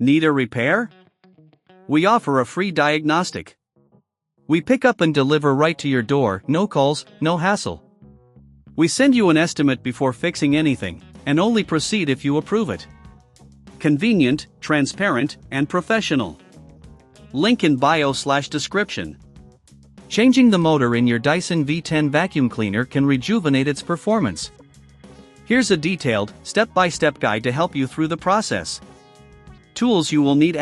Need a repair? We offer a free diagnostic. We pick up and deliver right to your door, no calls, no hassle. We send you an estimate before fixing anything, and only proceed if you approve it. Convenient, transparent, and professional. Link in bio/description. Changing the motor in your Dyson V10 vacuum cleaner can rejuvenate its performance. Here's a detailed, step-by-step guide to help you through the process. Tools you will need: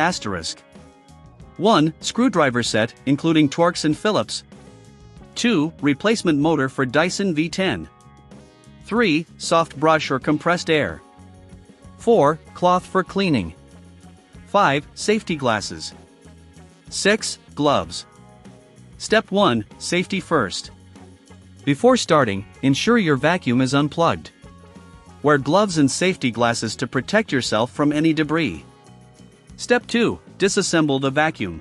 1. Screwdriver set, including Torx and Phillips. 2. Replacement motor for Dyson V10. 3. Soft brush or compressed air. 4. Cloth for cleaning. 5. Safety glasses. 6. Gloves. Step 1. Safety first. Before starting, ensure your vacuum is unplugged. Wear gloves and safety glasses to protect yourself from any debris. Step 2. Disassemble the vacuum.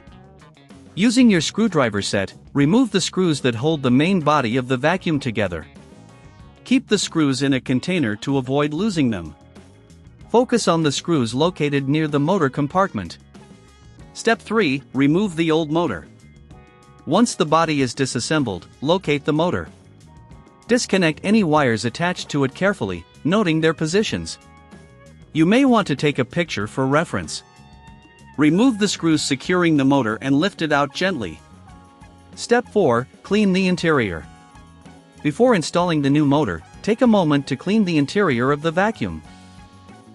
Using your screwdriver set, remove the screws that hold the main body of the vacuum together. Keep the screws in a container to avoid losing them. Focus on the screws located near the motor compartment. Step 3. Remove the old motor. Once the body is disassembled, locate the motor. Disconnect any wires attached to it carefully, noting their positions. You may want to take a picture for reference. Remove the screws securing the motor and lift it out gently. Step 4. Clean the interior. Before installing the new motor, take a moment to clean the interior of the vacuum.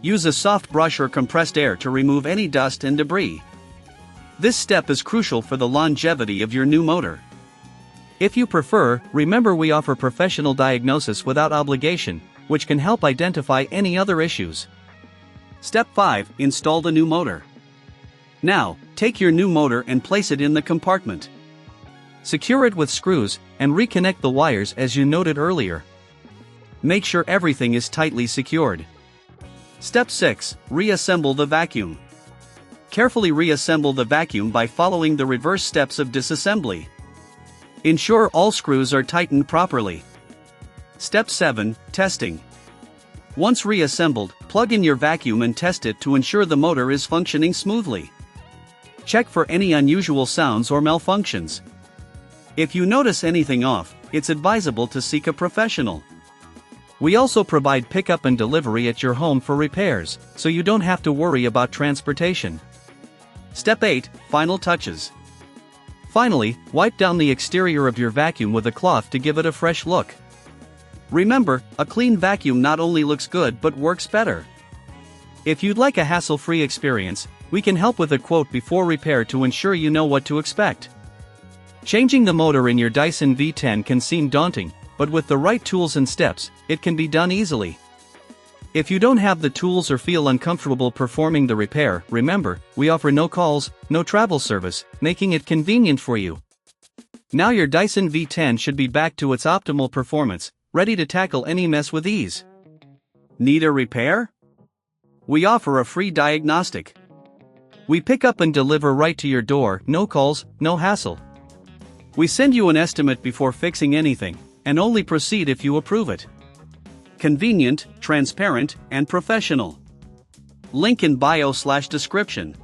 Use a soft brush or compressed air to remove any dust and debris. This step is crucial for the longevity of your new motor. If you prefer, remember we offer professional diagnosis without obligation, which can help identify any other issues. Step 5. Install the new motor. Now, take your new motor and place it in the compartment. Secure it with screws, and reconnect the wires as you noted earlier. Make sure everything is tightly secured. Step 6. Reassemble the vacuum. Carefully reassemble the vacuum by following the reverse steps of disassembly. Ensure all screws are tightened properly. Step 7. Testing. Once reassembled, plug in your vacuum and test it to ensure the motor is functioning smoothly. Check for any unusual sounds or malfunctions. If you notice anything off, it's advisable to seek a professional. We also provide pickup and delivery at your home for repairs, so you don't have to worry about transportation. Step 8. Final touches. Finally, wipe down the exterior of your vacuum with a cloth to give it a fresh look. Remember, a clean vacuum not only looks good but works better. If you'd like a hassle-free experience, we can help with a quote before repair to ensure you know what to expect. Changing the motor in your Dyson V10 can seem daunting, but with the right tools and steps, it can be done easily. If you don't have the tools or feel uncomfortable performing the repair, remember, we offer no calls, no travel service, making it convenient for you. Now your Dyson V10 should be back to its optimal performance, ready to tackle any mess with ease. Need a repair? We offer a free diagnostic. We pick up and deliver right to your door, no calls, no hassle. We send you an estimate before fixing anything, and only proceed if you approve it. Convenient, transparent, and professional. Link in bio/description.